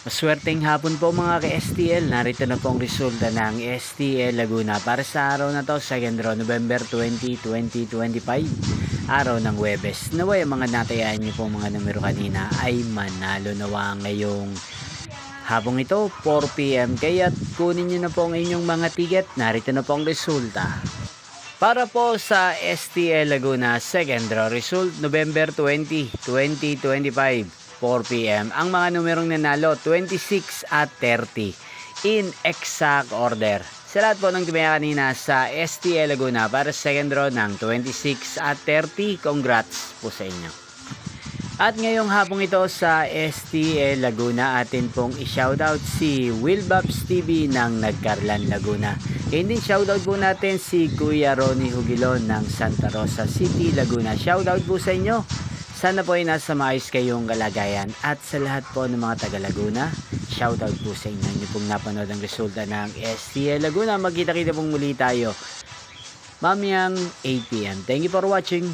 Maswerteng hapon po mga ka-STL. Narito na po ang resulta ng STL Laguna para sa araw na to, 2 November 20, 2025. Araw ng Huwebes. Naway ang mga natayaan niyo po mga numero kanina ay manalo nawa ngayong habang ito 4 PM. Kaya kunin niyo na po ang inyong mga ticket. Narito na po ang resulta. Para po sa STL Laguna second draw result November 20, 2025. 4 PM. Ang mga numerong nanalo 26 at 30 in exact order. Sa lahat po ng tumaya kanina sa STL Laguna para sa second draw ng 26 at 30, congrats po sa inyo. At ngayong hapong ito sa STL Laguna, atin pong i-shoutout si Wilbabs TV ng Nagcarlan Laguna. Kaya din shoutout po natin si Kuya Ronnie Hugilon ng Santa Rosa City, Laguna. Shoutout po sa inyo. Sana po ay nasa maayos kayong kalagayan. At sa lahat po ng mga taga Laguna, shoutout po sa inyo. Inyo pong napanood ang resulta ng STL Laguna. Magkita-kita pong muli tayo mamayang 8 PM. Thank you for watching.